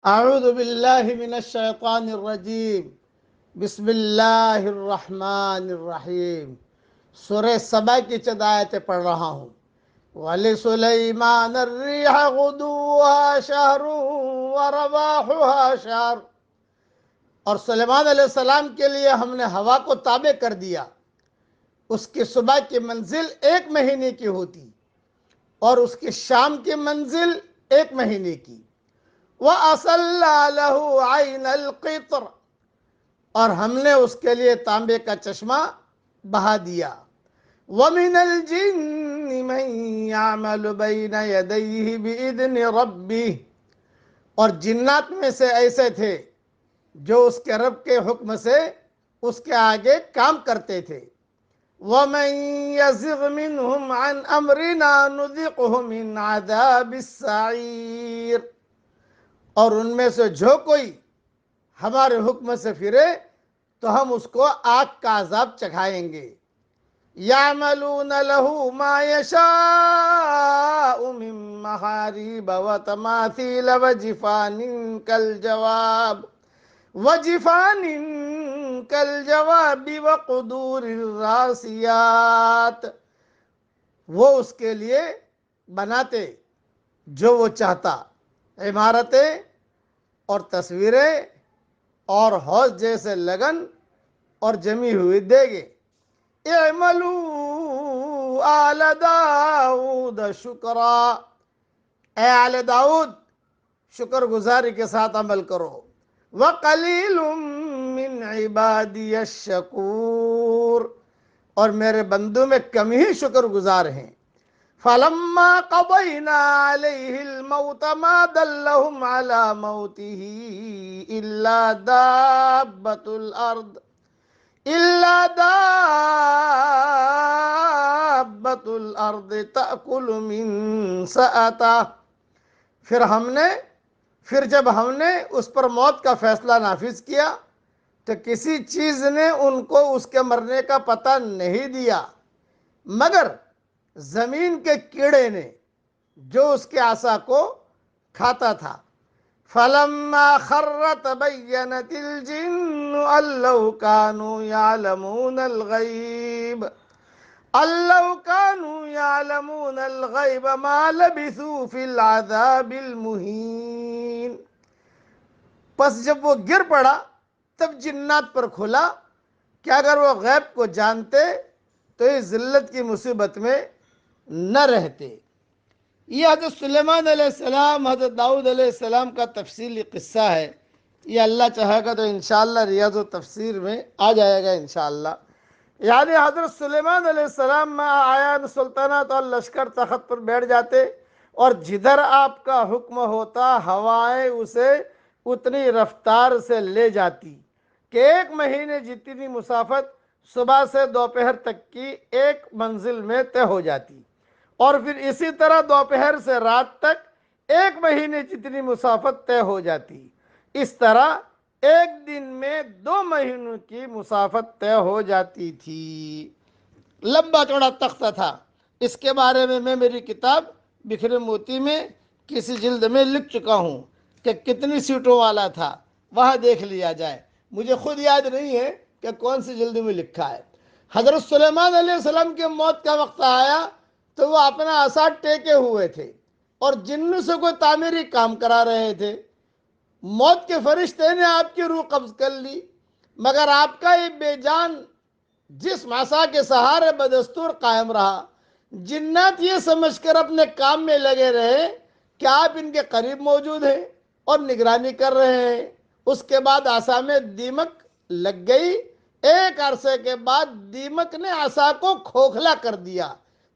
اعوذ باللہ من الشیطان الرجیم بسم اللہ الرحمن الرحیم۔ سورہ سبا کی چند آیتیں پڑھ رہا ہوں۔ وَلِسُلَيْمَانَ الرِّيحَ غُدُوُّهَا شَهْرٌ وَرَوَاحُهَا شَهْرٌ، اور سلیمان علیہ السلام کے لیے ہم نے ہوا کو تابع کر دیا، اس کی صبح کی منزل 1 مہینے کی ہوتی اور اس کی شام کی منزل 1 مہینے کی۔ وَأَصَلَّا لَهُ عَيْنَ الْقِطْرِ، اور ہم نے اس کے لیے تانبے کا چشمہ بہا دیا۔ وَمِنَ الْجِنِّ مَن يَعْمَلُ بَيْنَ يَدَيْهِ بِإِذْنِ رَبِّهِ، اور جنات میں سے ایسے تھے جو اس کے رب کے حکم سے اس کے آگے کام کرتے تھے۔ وَمَن يَزِغْ مِنْهُمْ عَنْ أَمْرِنَا نُذِقْهُ مِنْ عَذَابِ السَّعِيرِ، اور ان میں سے جو کوئی ہمارے حکم سے پھرے تو ہم اس کو آگ کا عذاب چکھائیں گے۔ یعملون له ما یشاء من محاریب وتماثیل وجفان کالجواب وقدور الراسیات، وہ اس کے لیے بناتے جو وہ چاہتا، عمارتیں اور تصویریں اور حوض جیسے لگن اور جمی ہوئی دیگیں۔ اعملوا آل داؤد شکرا، اے آل داؤد شکر گزاری کے ساتھ عمل کرو۔ وقلیل من عبادی الشکور، اور میرے بندوں میں کم ہی شکر گزار ہیں۔ فَلَمَّا قَضَيْنَا عَلَيْهِ الْمَوْتَ مَا دَلَّهُمْ عَلَى مَوْتِهِ إِلَّا دَابَّةُ الْأَرْضِ تَأْكُلُ مِنْ سَأَتَهُ، پھر جب ہم نے اس پر موت کا فیصلہ نافذ کیا تو کسی چیز نے ان کو اس کے مرنے کا پتہ نہیں دیا مگر زمین کے کیڑے نے جو اس کے عصا کو کھاتا تھا۔ فَلَمَّا خَرَّ تَبَيَّنَتِ الْجِنُّ أَن لَّوْ كَانُوا يَعْلَمُونَ الْغَيْبَ مَا لَبِثُوا فِي الْعَذَابِ الْمُهِينِ، پس جب وہ گر پڑا تب جنات پر کھلا کہ اگر وہ غیب کو جانتے تو اس ذلت کی مصیبت میں نہ رہتے۔ یہ حضرت سلیمان علیہ السلام، حضرت داؤد علیہ السلام کا تفصیلی قصہ ہے۔ یہ اللہ چاہے گا تو انشاءاللہ ریاض و تفسیر میں آ جائے گا انشاءاللہ۔ یعنی حضرت سلیمان علیہ السلام میں آیان سلطنت اور لشکر تخت پر بیٹھ جاتے اور جدھر آپ کا حکم ہوتا ہوائیں اسے اتنی رفتار سے لے جاتی کہ 1 مہینے جتنی مسافت صبح سے دوپہر تک کی 1 منزل میں طے ہو جاتی، اور پھر اسی طرح دوپہر سے رات تک 1 مہینے جتنی مسافت طے ہو جاتی۔ اس طرح 1 دن میں 2 مہینوں کی مسافت طے ہو جاتی تھی۔ لمبا چوڑا تختہ تھا، اس کے بارے میں میں میری کتاب بکھرے موتی میں کسی جلد میں لکھ چکا ہوں کہ کتنی سیٹوں والا تھا، وہاں دیکھ لیا جائے، مجھے خود یاد نہیں ہے کہ کون سی جلد میں لکھا ہے۔ حضرت سلیمان علیہ السلام کے موت کا وقت آیا تو وہ اپنا عصا ٹیکے ہوئے تھے اور جنوں سے کوئی تعمیری کام کرا رہے تھے۔ موت کے فرشتے نے آپ کی روح قبض کر لی، مگر آپ کا یہ بے جان جسم عصا کے سہارے بدستور قائم رہا۔ جنات یہ سمجھ کر اپنے کام میں لگے رہے کہ آپ ان کے قریب موجود ہیں اور نگرانی کر رہے ہیں۔ اس کے بعد عصا میں دیمک لگ گئی۔ 1 عرصے کے بعد دیمک نے عصا کو کھوکھلا کر دیا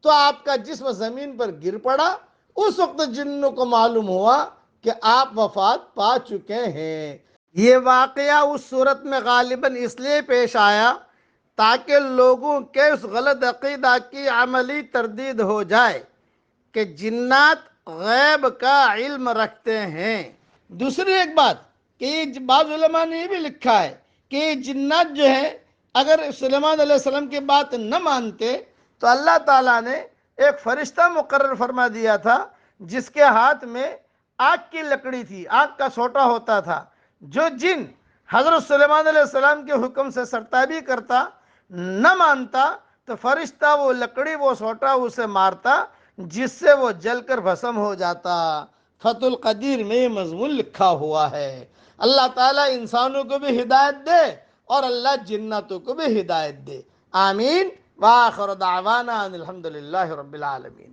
تو آپ کا جسم زمین پر گر پڑا۔ اس وقت جنوں کو معلوم ہوا کہ آپ وفات پا چکے ہیں۔ یہ واقعہ اس صورت میں غالباً اس لیے پیش آیا تاکہ لوگوں کے اس غلط عقیدہ کی عملی تردید ہو جائے کہ جنات غیب کا علم رکھتے ہیں۔ دوسری ایک بات کہ بعض علماء نے یہ بھی لکھا ہے کہ یہ جنات جو ہیں اگر سلیمان علیہ السلام کی بات نہ مانتے تو اللہ تعالیٰ نے ایک فرشتہ مقرر فرما دیا تھا جس کے ہاتھ میں آگ کی لکڑی تھی، آگ کا سوٹا ہوتا تھا. جو جن حضرت سلیمان علیہ السلام کے حکم سے سرتابی کرتا، نہ مانتا، تو فرشتہ وہ لکڑی، وہ سوٹا اسے مارتا، جس سے وہ جل کر بھسم ہو جاتا. فتح القدیر میں یہ مضمون لکھا ہوا ہے. اللہ تعالیٰ انسانوں کو بھی ہدایت دے اور اللہ جناتوں کو بھی ہدایت دے. آمین. وآخر دعوانا ان الحمد للہ رب العالمین.